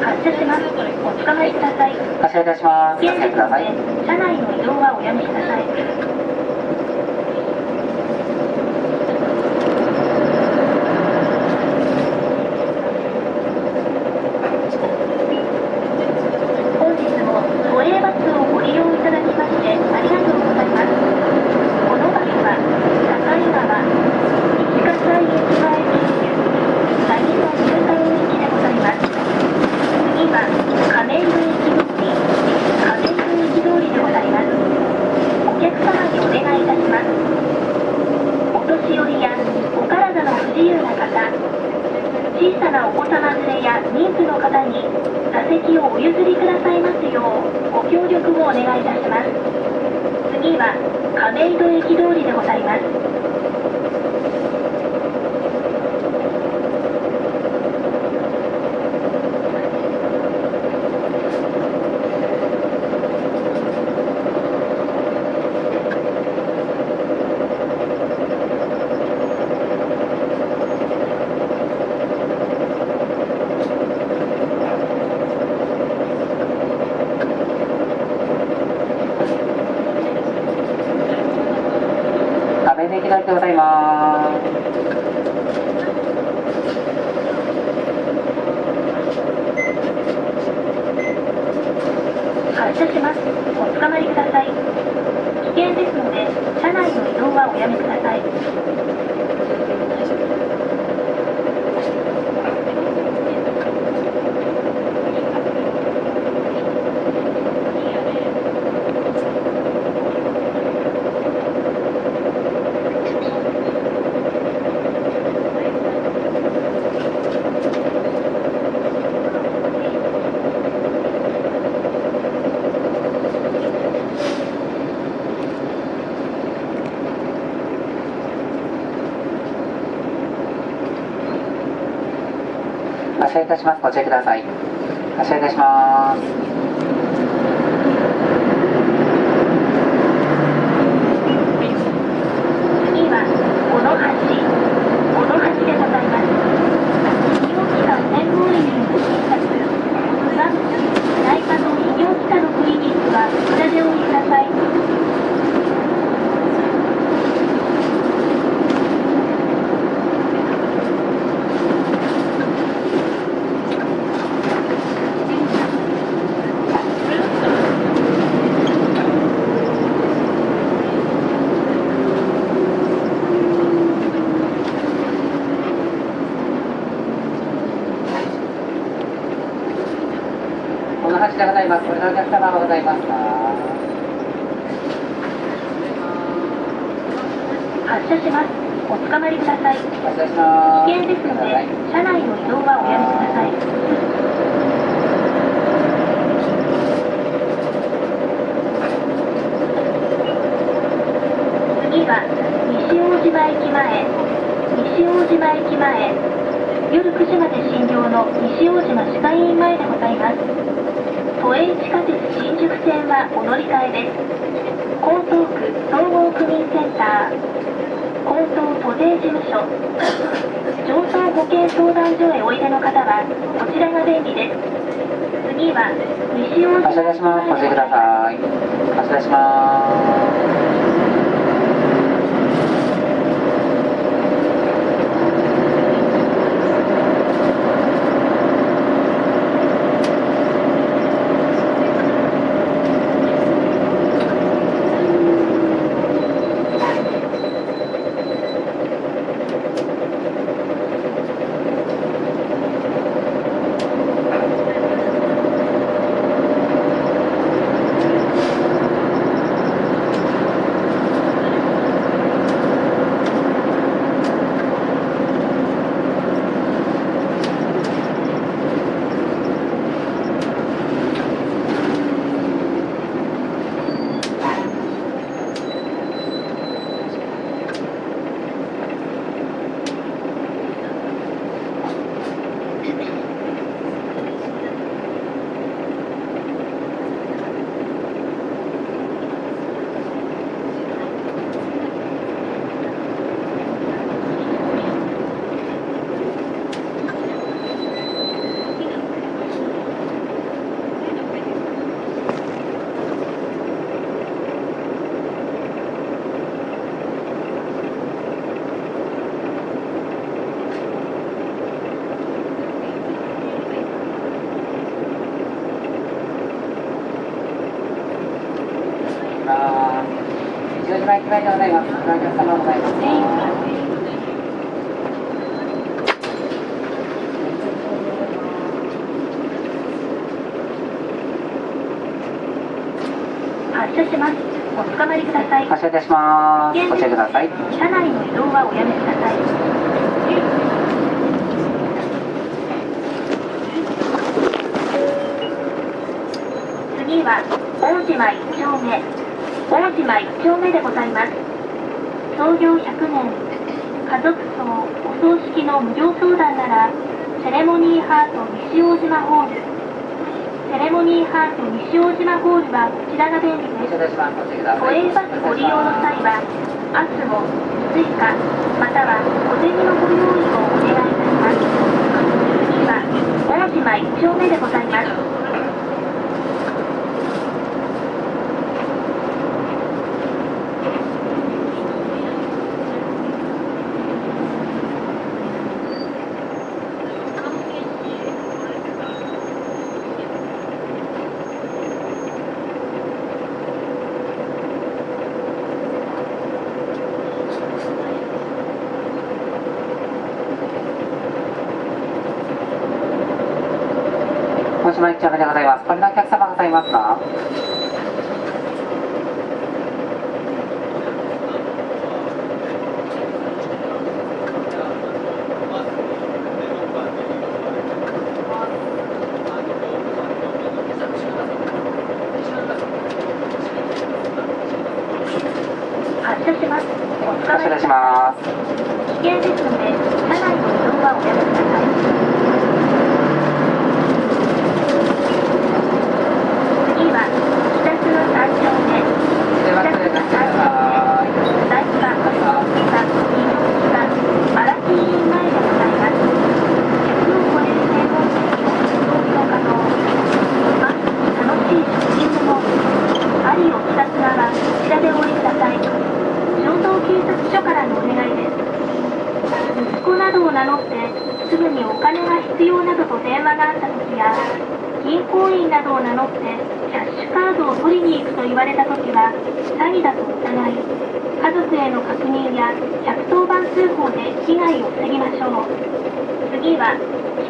発車します。おつかまりください。発車いたします。危ご険ですので、注意ください。車内の移動はおやめください。本日も都営バスをご利用いただきましてありがとうございます。このバスは境川西葛西駅前経由萩の中間駅でございます。次は亀戸駅通りでございます。お客様にお願いいたします。お年寄りやお体の不自由な方、小さなお子様連れや妊婦の方に座席をお譲りくださいますようご協力をお願いいたします。次は亀戸駅通りでございます。亀戸駅通りでございます。発車します。おつかまりください。危険ですので、車内の移動はおやめください。発車いたします。ご注意ください。発車いたします。次はこの橋でございます。医療機関専門医にご診察、不安、内科の医療機関のクリニックはこちらでお降りください。この橋でございます。これのお客様がございますか。発車します。おつかまりください。発車します。危険ですので、車内の移動はおやめください。次は西大島駅前、夜9時まで診療の西大島歯科医院前でございます。都営地下鉄新宿線はお乗り換えです。江東区総合区民センター、江東都税事務所、上層保険相談所へおいでの方はこちらが便利です。次は西大島発車いたします。ご注意ください。発車します。島駅前でございます。お客様ございます。発車します。おつかまりください。発車いたします。ご注意ください。車内の移動はおやめください。次は大島1丁目、大島1丁目でございます。創業100年、家族葬、お葬式の無料相談なら、セレモニーハート西大島ホール。セレモニーハート西大島ホールはこちらが便利です。都営バスご利用の際は、アスモ、スイカ、または小銭のご用意をお願いいたします。次は大島1丁目でございます。大島1丁目でございます。これのお客様ございますか？発車します。発車いたします。危険ですので、車内の移動はおやめください。次は北区3丁目、北区3丁目、大塚、北、二条北、荒木医院前でございます。100を超える専門席を投票可能。まず楽しい出勤のありを北区はこちらでお降りください。城東警察署からのお願いです。息子などを名乗ってすぐにお金が必要などと電話があった時や、銀行員などを名乗ってキャッシュカードを取りに行くと言われた時は詐欺だと疑い、家族への確認や110番通報で被害を防ぎましょう。次は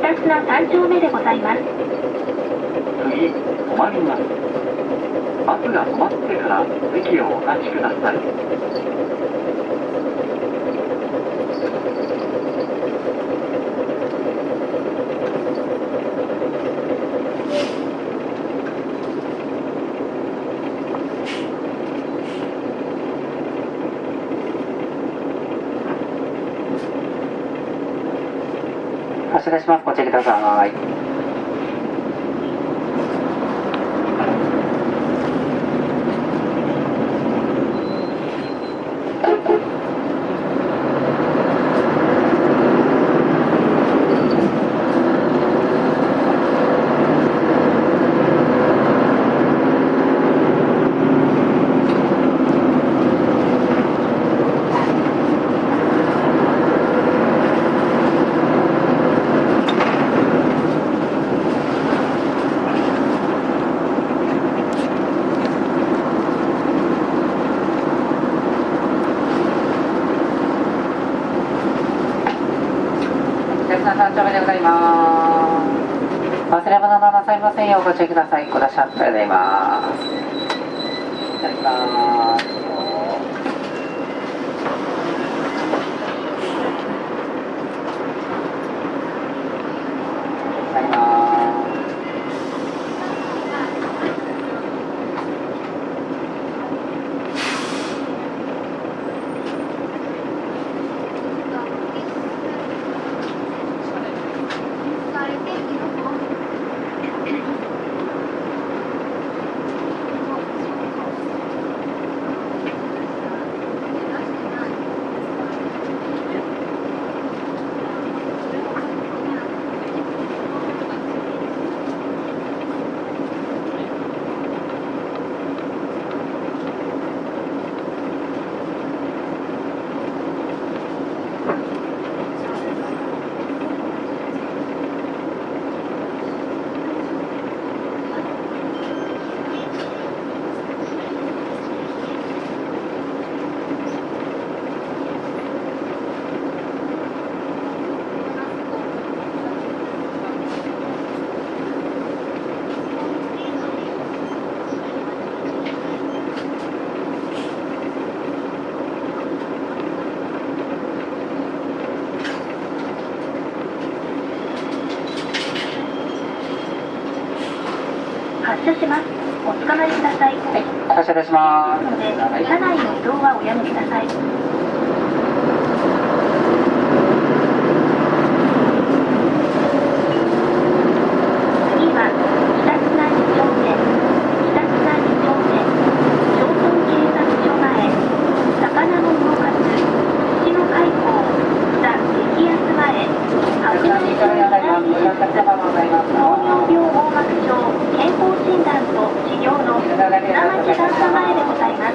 北砂3丁目でございます。次、止まります。バスが止まってから席をお待ちください。発車いたします。ご注意ください。3丁目でございます。忘れ物のなさいませんようご注意ください。ご出しありがとうございます。いただきます。いただきます。発車します。おつかまりください。はい、発車いたしまので、車内の移動はおやめください。次は、北津田2丁目、北津田2丁目、町村警察署前、魚の魚活、土の開港、北激安前、白馬市場南西糖尿病網膜症健康診断と治療の砂町段差前でございます。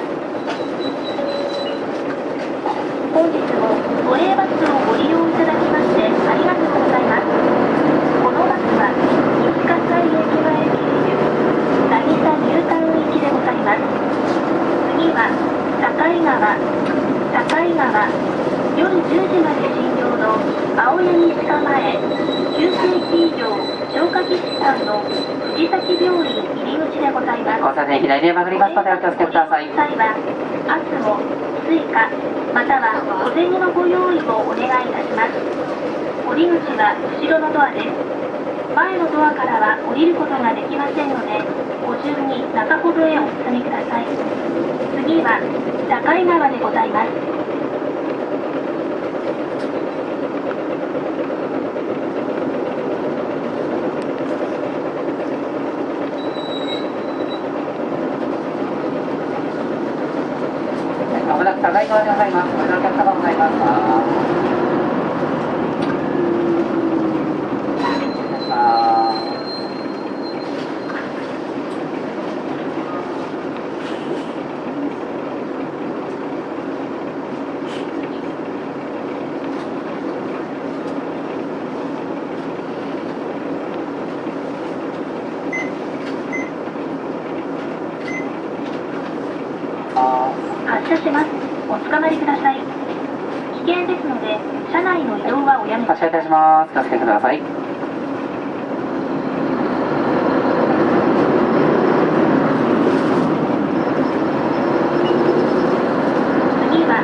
本日も都営バスをご利用いただきましてありがとうございます。このバスは西葛西駅前経由渚ニュータウン行きでございます。次は境川夜10時まで診療の青柳地下前急性期医療消化器疾患の藤崎病院入り口でございます。交差点左へ曲がりますのでお気をつけください。際はアスモ、スイカまたは小銭のご用意をお願いいたします。降り口は後ろのドアです。前のドアからは降りることができませんので、ご順に中ほどへお進みください。次は境川でございます。まもなく境川でございます。ご利用のお客様ございます。発車します。おつかまりください。危険ですので、車内の移動はおやめください。発車いたします。気をつけてください。次は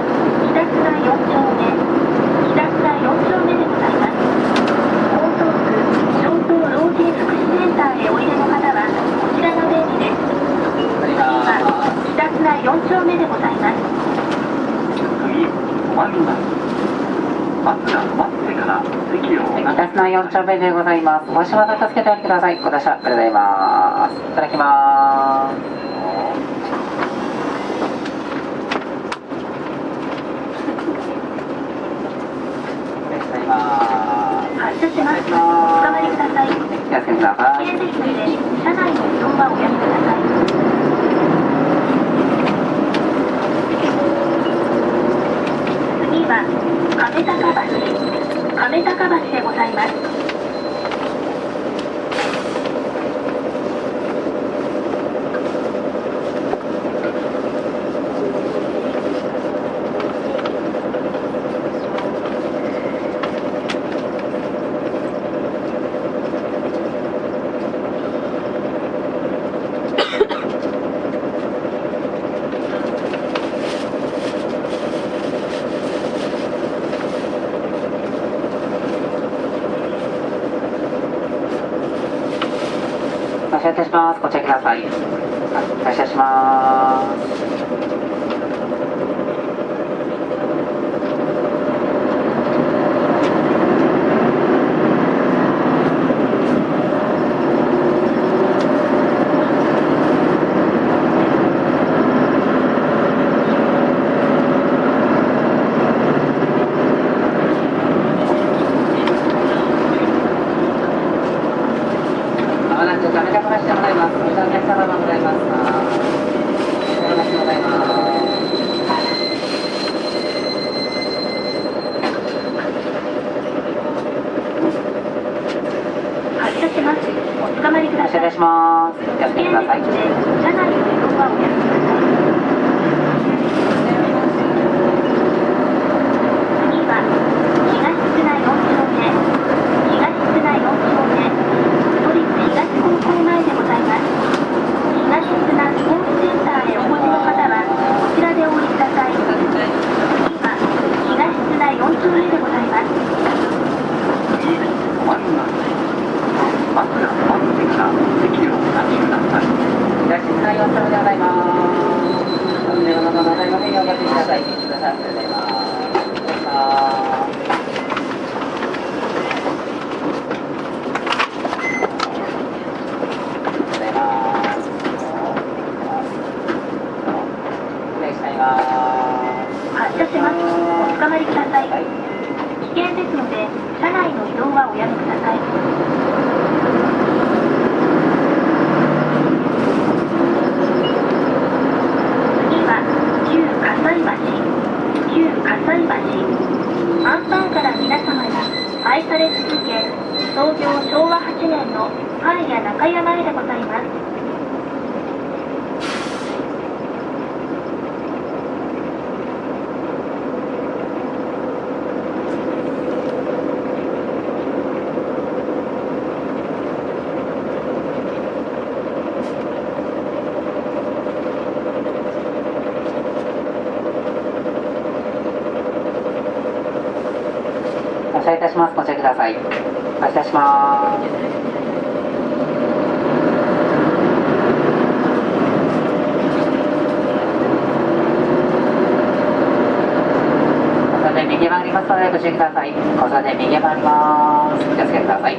北津田4丁目、北津田4丁目でございます。江東区小東老人福祉センターへおいでの方はこちらの出口です。次は北津田4丁目でございます。次、止まります。バスが止まってから席をお北津内4丁目でございます。ご足元気をつけておいてください。ご乗車ありがとうございます。いただきます。発車します。おつかまりください。気をつけてください。危険ですので、車内の移動はおやめください。次は亀高橋でございます。発車いたします。ご注意ください。発車します。まもなく亀高橋でございます。ご利用のお客様がございます。亀高橋でございます。発車します。おつかまりください。発車いたします。気をつけてください。危険ですので、車内の移動はおやめください。次は東津田4丁目、東津田4丁目、都立東高校前でございます。東津田スポーツセンターへお越しの方はこちらでお降りください。次は東津田4丁目でございます。次、止まります。バスが止まってから席をお立ちください。東室内4丁目でございます。忘れ物のございませんようご注意ください。ご注意ください。ありがとうございます。失礼します。発車します。おつかまりください。危険ですので、車内の移動はおやめください。次は、旧葛西橋。旧葛西橋。アンパンから皆様に愛され続け、創業昭和8年のパン屋中山へでございます。発車いたします。ご注意ください。発車します。交差点右曲がりますのでご注意ください。交差点右曲がります。気をつけてください。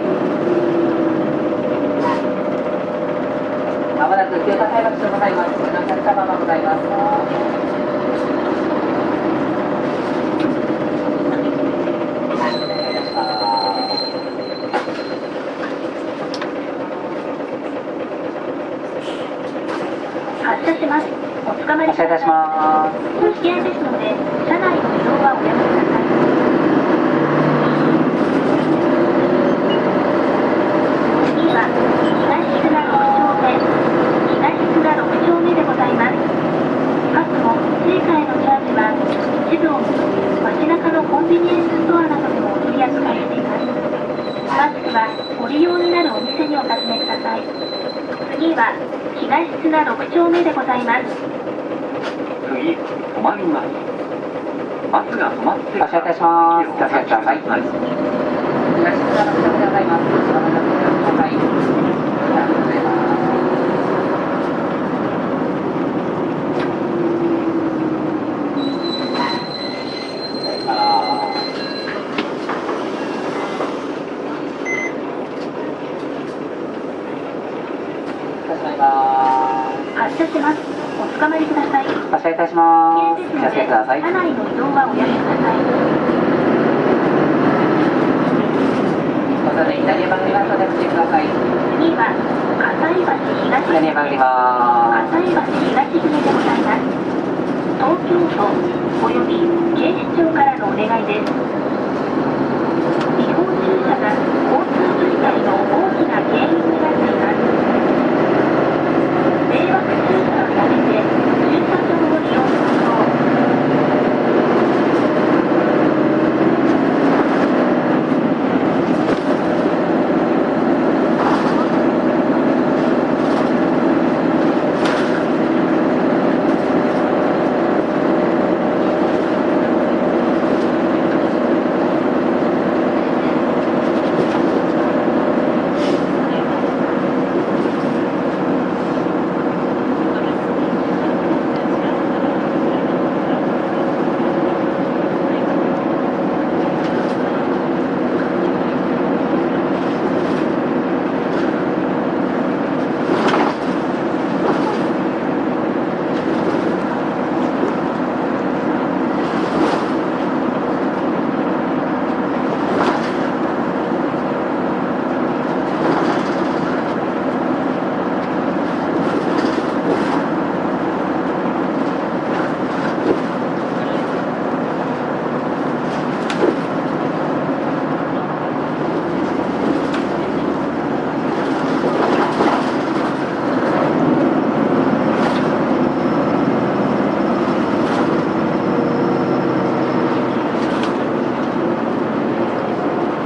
まもなく急加快爆でございます。ご乗車様がございます。発車します。おつかまりください。発車いたします。危険ですので、車内の移動はおやめください。次は、東砂6丁目。東砂6丁目でございます。バスも聖火へのチャージは、一部を除く街中のコンビニエンスストアなどでもお取り扱いしています。詳しくは、ご利用になるお店にお尋ねください。次は、東砂6丁目でございます。次、止まります。バスが止まって発車いたします。気をつけてください。東砂6丁目でございます。しばらくお待ちください。ありがとうございます。発車します。おつかまりください。発車いたします。危気をつけて険ですので、ください。車内の移動はおやめください。交差点左へ曲がりますのでご注意ください。次は、葛西橋東左へ曲がります。葛西橋東組でございます。東京都および警視庁からのお願いです。違法駐車が交通渋滞の大きな原因になっています。迷惑駐車をやめて駐車場を利用しましょう。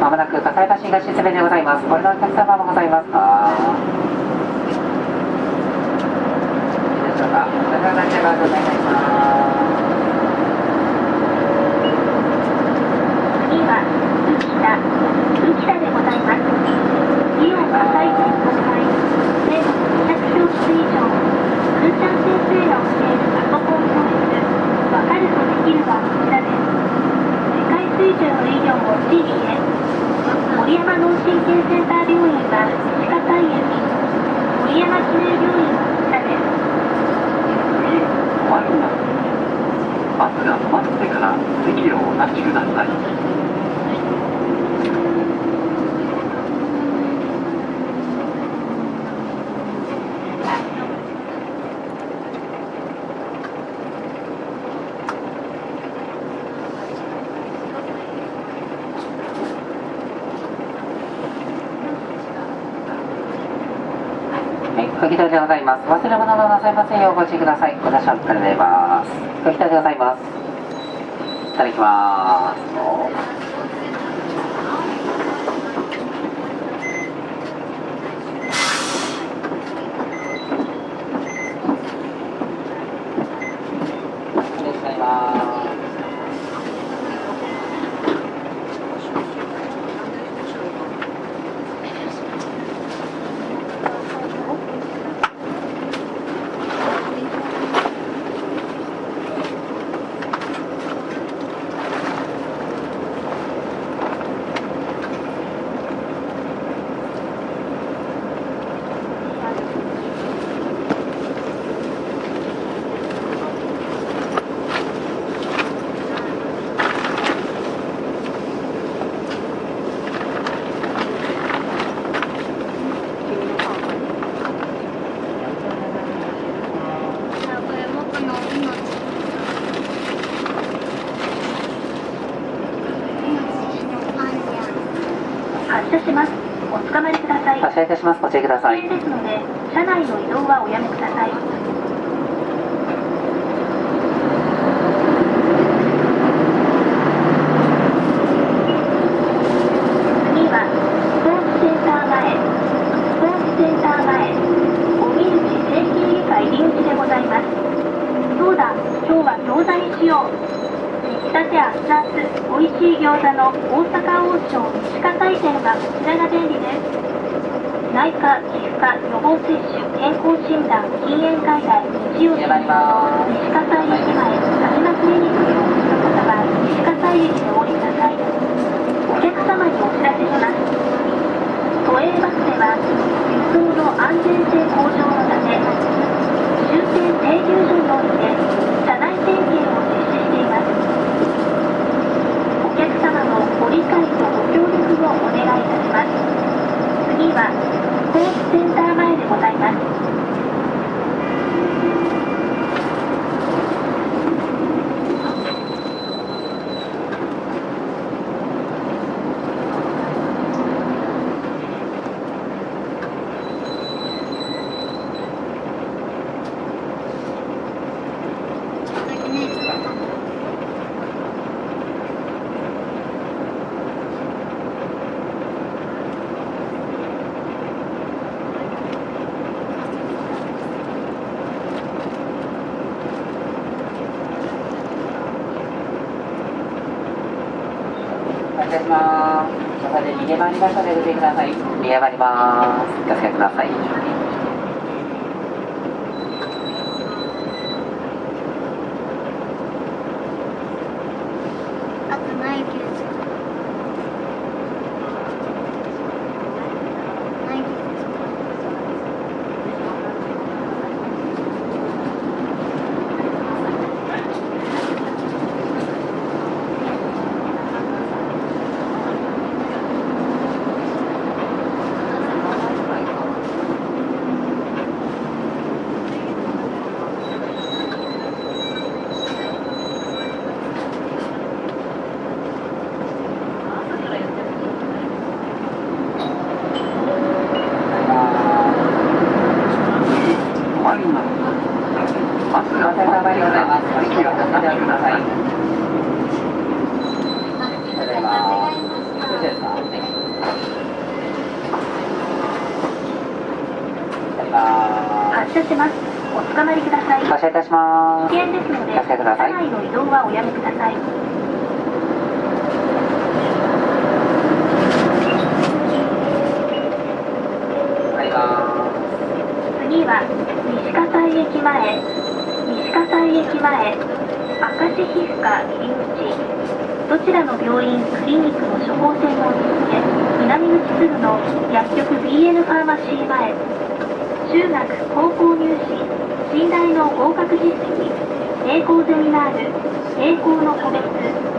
まもなく葛西橋東詰めでございます。ご利用のお客様もございますか。いいでしょうか。それではご案内いたします。次は、浮田でございます。イオン葛西店発売、全200票数以上。ご期待でございます。忘れ物のなさいませんようご注意ください。ご乗車ありがとうございます。ご期待でございます。いただきます。発車します。おつかまりください。発車いたします。ご注意ください。危険ですので、車内の移動はおやめください。次は、スポーツセンター前、スポーツセンター前、おみるち整形外科入り口でございます。そうだ、今日は餃子にしよう。出来たて熱々、美味しい餃子の大阪王将西葛西店がこちらが便利です。内科、皮膚科、予防接種、健康診断、禁煙外来、日曜日の西葛西駅前、田島クリニックにお越しの方は西葛西駅でお降りください。お客様にお知らせします。都営バスでは、輸送の安全性向上のため、終点停留所において、車内点検を実施しています。お客様のご理解とご協力をお願いいたします。次は、スポーツセンター前でございます。お願いします。それで逃げ回りましたのでご注意ください。逃げ回ります。お気をつけください。あとないけど。ないけど。止まります。バスが止まってから席をお立ちください。ただいま。よろしいですか？はい。ただいま。発車します。おつかまりください。発車いたします。危険ですので、お気をつけください。車内の移動はおやめください。ただいま。次は、西葛西駅前、西葛西駅前、明石皮膚科入り口、どちらの病院、クリニックの処方箋を見つけ、南口すぐの薬局 BN ファーマシー前、中学、高校入試、信頼の合格実績、栄光ゼミナール、栄光の個別、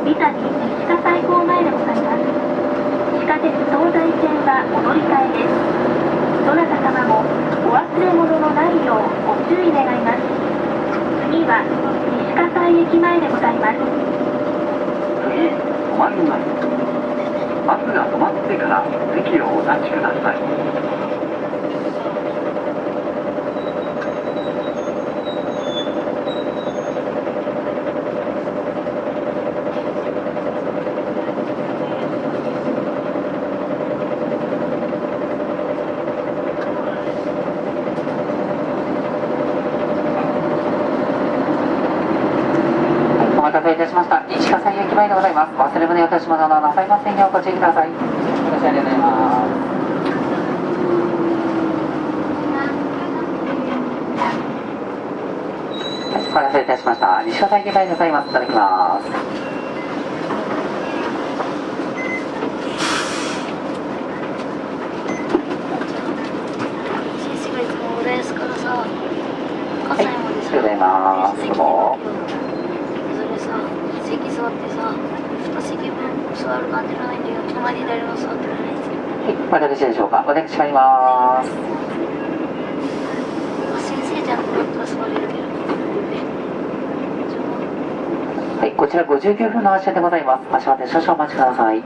ビタに西葛西港前でございます。地下鉄東西線はお乗り換えです。どなた様もお忘れ物のないようご注意願います。次は西葛西駅前でございます。次、止まります。バスが止まってから席をお立ちください。たしました。西葛西駅前でございます。忘れ物や落とし物などなさいませんようご注意ください。ご視聴ありがとうございます。お待たせいたしました。西葛西駅前でございます。いただきます。先生がいつも浦安からさ、葛西までさ、ありがとうございます。どうも。それさ、席座ってさ、2席分座る感じじゃないんだよ。隣に誰も座ってないんですよ。はい、まだよろしいでしょうか。お電話しまいます。先生じゃなくなったら座れるけど。はい、こちら59分の発車でございます。足まで少々お待ちください。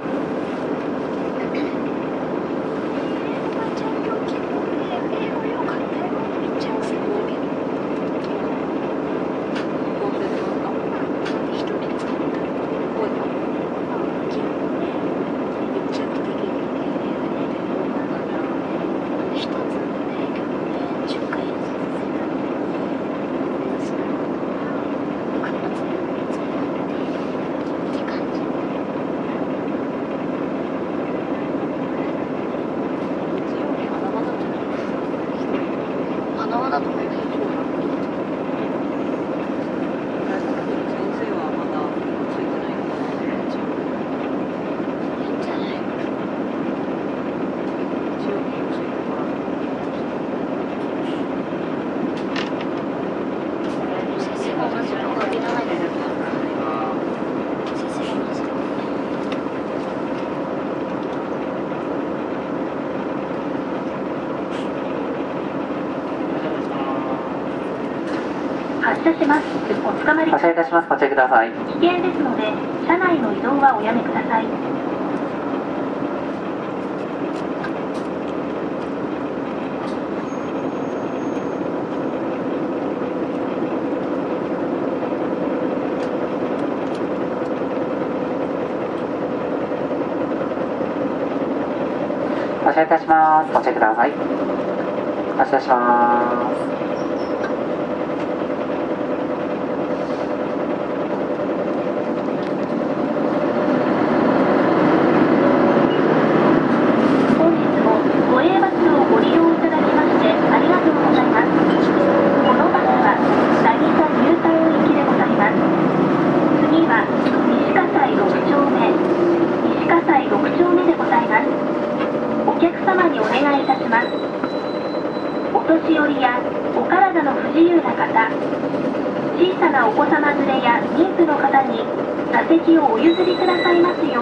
発車します。おつかまり発車いたします。ご注意ください。危険ですので、車内の移動はおやめください。発車いたします。ご注意ください。発車します。本日も都営バスをご利用いただきましてありがとうございます。このバスは渚ニュータウン行きでございます。次は西葛西6丁目、西葛西6丁目でございます。お客様にお願いいたします。お年寄りやお体の不自由な方、小さなお子様連れや妊婦の方に座席をお譲りくださいますよ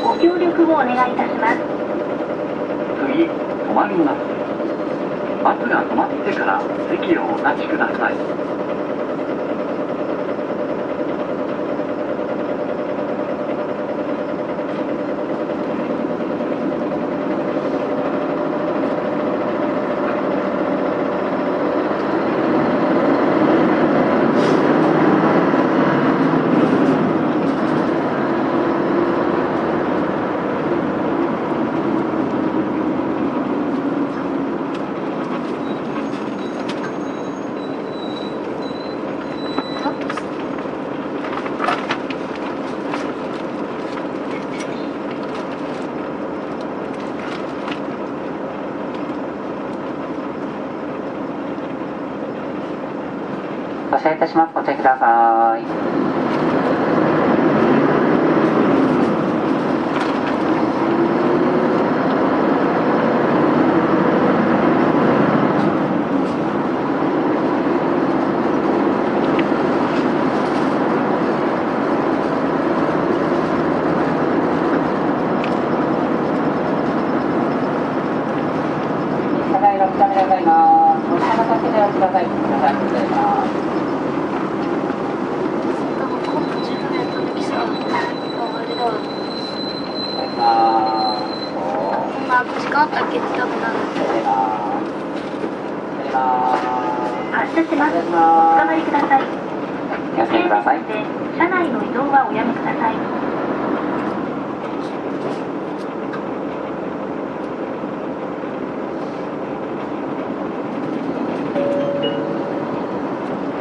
うご協力をお願いいたします。次、止まります。バスが止まってから席をお立ちください。発車いたします。ご注意ください。車内6丁目でございます。お車の先でお待ちください。ございます。今度自分でやった時さ、あれだわ。こんな時間あったっけって多分なる。発車します。おつかまりください。気をつけてください。危険ですので、車内の移動はおやめください。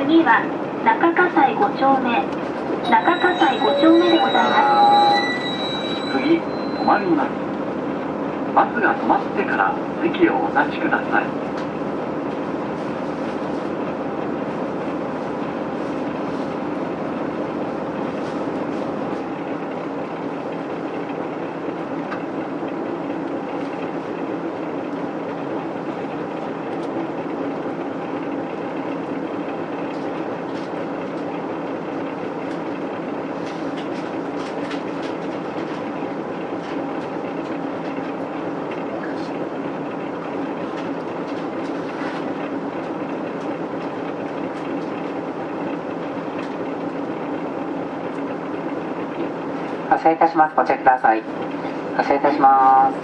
次は中葛西5丁目、中葛西5丁目でございます。次、止まります。バスが止まってから席をお立ちください。発車いたします。ご注意ください。発車いたします。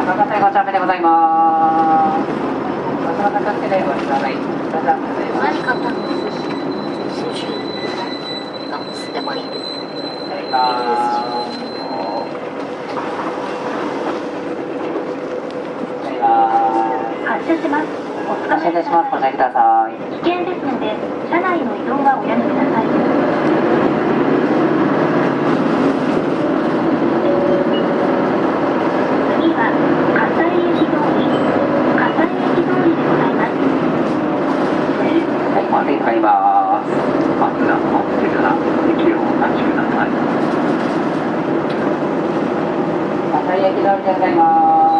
中葛西5丁目でございます。場所の高くてでご覧ください。何買ったの？寿司。ガムスでもいいです。発車します。お疲発車いたします。ご注意ください。危険ですので、車内の移動はおやめください。次は葛西駅通り、葛西駅通りでございます。次、止まります。バスが止まってから席をお立ちください。葛西駅通りでございます。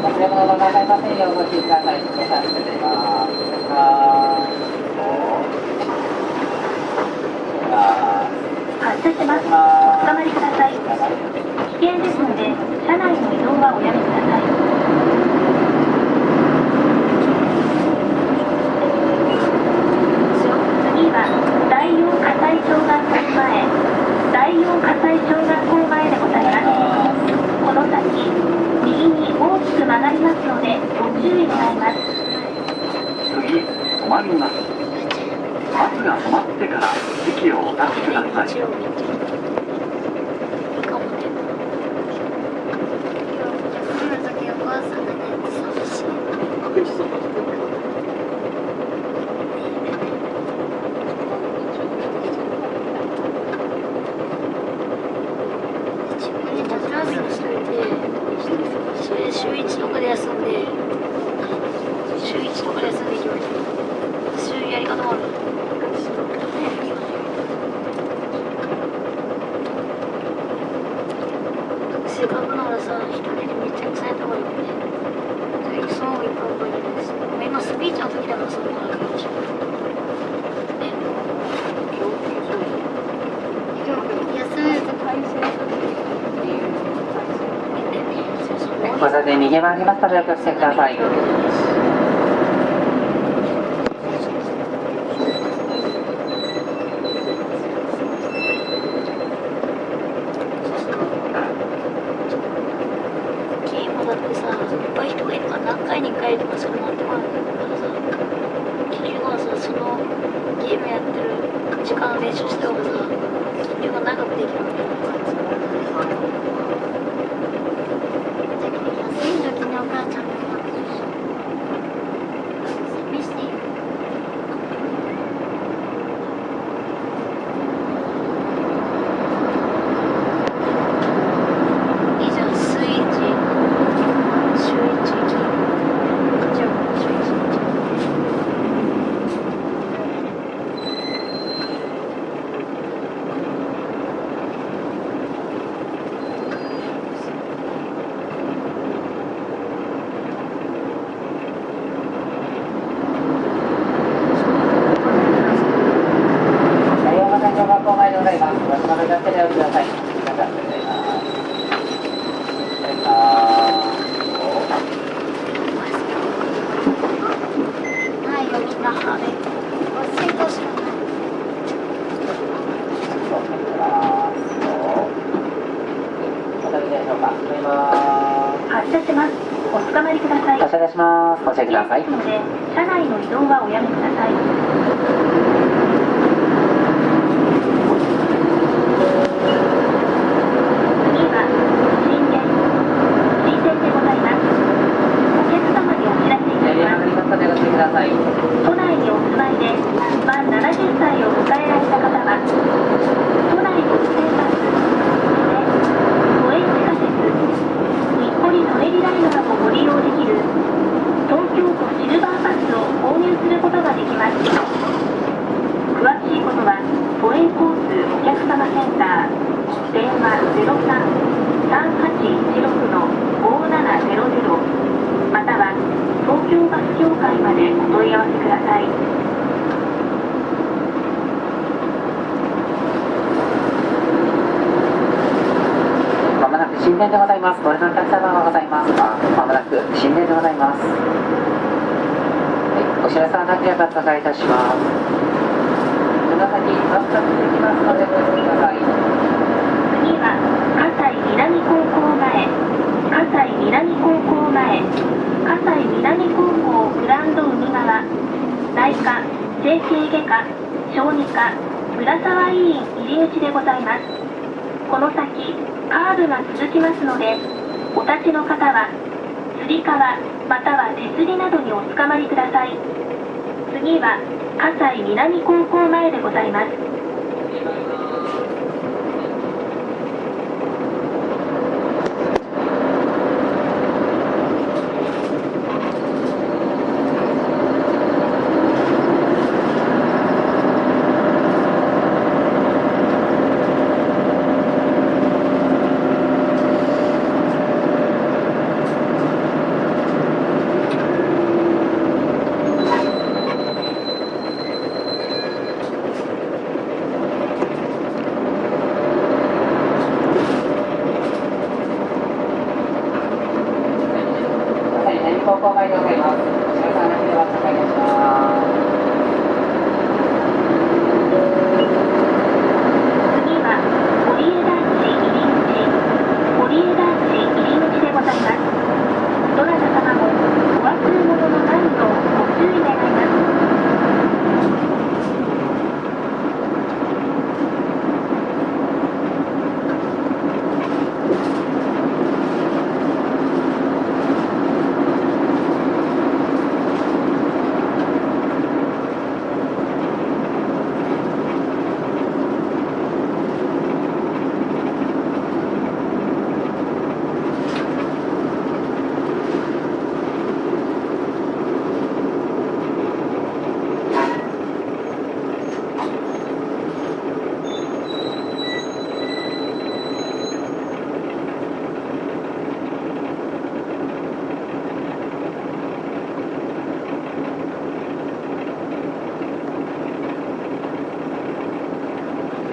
忘れ物のございませんようご注意ください。ご参加しています。発車します。お捕まりください。危険ですので、車内の移動はおやめください。次は第四葛西小学校前、第四葛西小学校前でございます。この先、右に大きく曲がりますので、ご注意願います。次、止まります。バスが止まってから席をお立ちください。いいかもね。来る時お母さんがね、寂しい。自分でタブラーメンにしといて、それで週1とかで休んで、週1とかで休んでいきました。そういうやり方もある。せっかくならさ、一人でめっちゃ臭いところにね、その方がいっぱい覚えてるんです。今スピーチの時だからその方が楽でしょ。ね。休めると会社に交差点右曲がりますのでお気をつけください。ゲームだってさ、いっぱい人がいるから何回に1回とかそれ回ってこないからさ、結局はさ、そのゲームやってる時間練習した方がさ、結局長くできるわけだからさ。だけど休みの時にお母ちゃんが寂しいよ。いいじゃん、週1、週1、金曜。でしょうか。ただいま。発車します。お捕まりください。発車いたします。ご注意ください。ですので、車内の移動はおやめください。次は新線でございます。お客様にお知らせいたしエリアます。上がりますのでご注意ください。都内にお住まいで満70歳を迎えられた方は、都内の路線バス、都営地下鉄、日暮里・舎人ライナーをご利用できる東京都シルバーパスを購入することができます。詳しいことは都営交通お客様センター電話03-3816-5700または東京バス協会までお問い合わせください。まもなく新電でございます。ご利用のお客様がございますが、まもなく新電でございます。はい、お知らせはなければお願いいたします。この先バスが出てきますのでご注意ください。次は葛西南高校前、葛西南高校前、葛西南高校グランド海側、内科、整形外科、小児科、浦沢医院入り口でございます。この先、カーブが続きますので、お立ちの方は、つり革または手すりなどにおつかまりください。次は葛西南高校前でございます。高校前でございます。お知らせはなければお願いいたします。次は堀江団地入り口、堀江団地入り口でございます。どなた様もお忘れ物のないようご注意願います。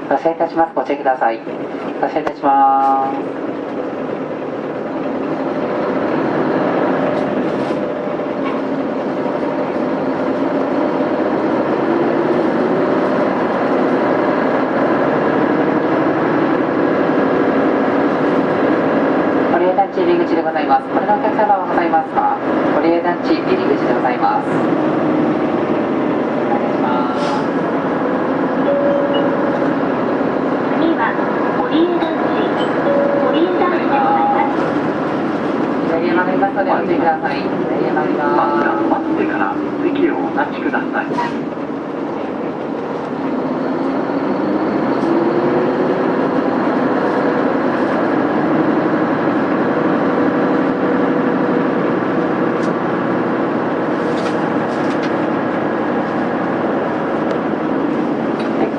発車いたします。ご注意ください。発車いたします。堀江団地入り口でございます。これのお客様はございますか？堀江団地入り口でございます。お願いします。次は堀江団地、堀江団地でございます。左へ曲がりますのでご注意ください。左へ曲がりバスが止ままってから席をお待ちください。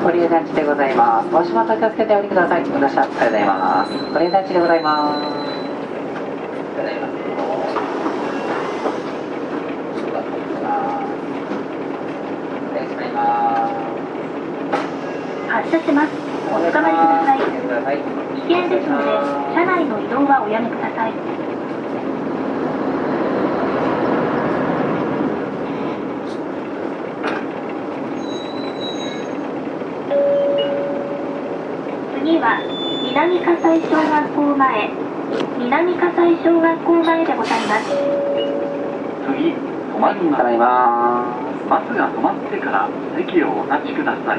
堀江団地でございます。お足元気をつけてお降りください。ご乗車ありがとうございます。堀江団地でございます。ございます。発車します。おつかまりください。危険ですので、車内の移動はおやめください。次は南南葛西小学校前、南葛西小学校前でございます。次、止まります。ただいまバスが止まってから席をお立ちください。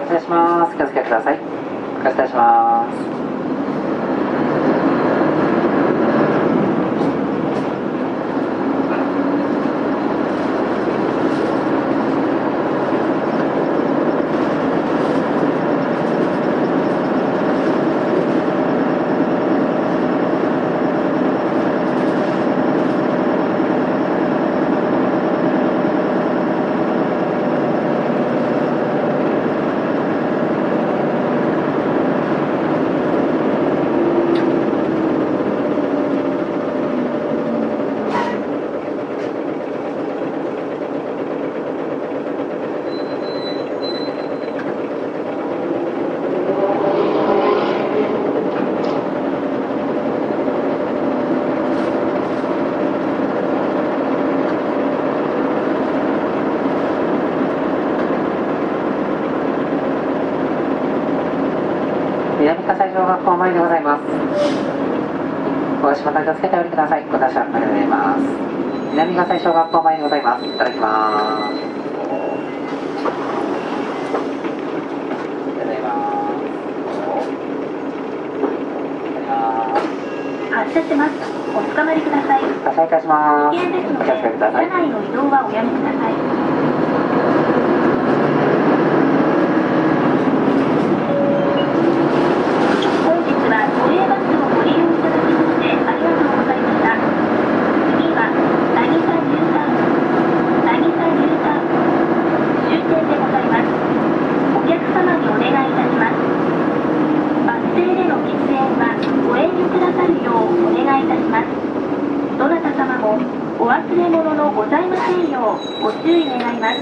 失礼します。気をつけてください。お伝えします。南葛西小学校前でございます。お足元気をつけてお降りください。ご搭車ありがとうございます。南葛西小学校前でございます。いただきます。発車します。お捕まりください。発車いたしま危す。険ですので、お気をつけてください。車内の移動はおやめください。本日は都営バスをご利用いただきましてありがとうございました。次は渚ニュータウン、渚ニュータウン終点でございます。お客様にお願いいたします。バス停での喫煙はご遠慮くださるようお願いいたします。どなた様もお忘れ物のございませんようご注意願います。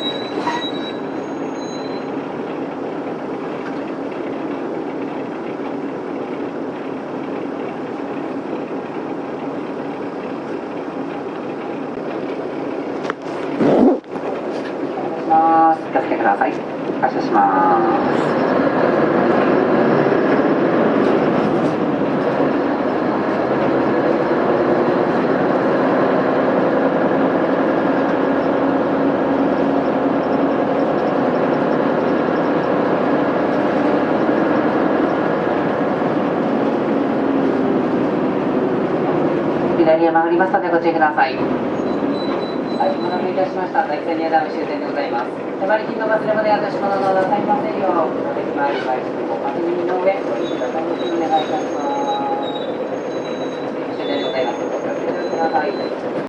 気をつけてください。発車します。左へ曲がりますのでご注意ください。はい、お待たせいたしました。大山ニアダム終点でございます。手張り金の忘れ物や落とし物のなさいませんよう、お手き回り返しご確認の上、ご利用くださいますようお願いいたします。終点でございます。お気をつけてください。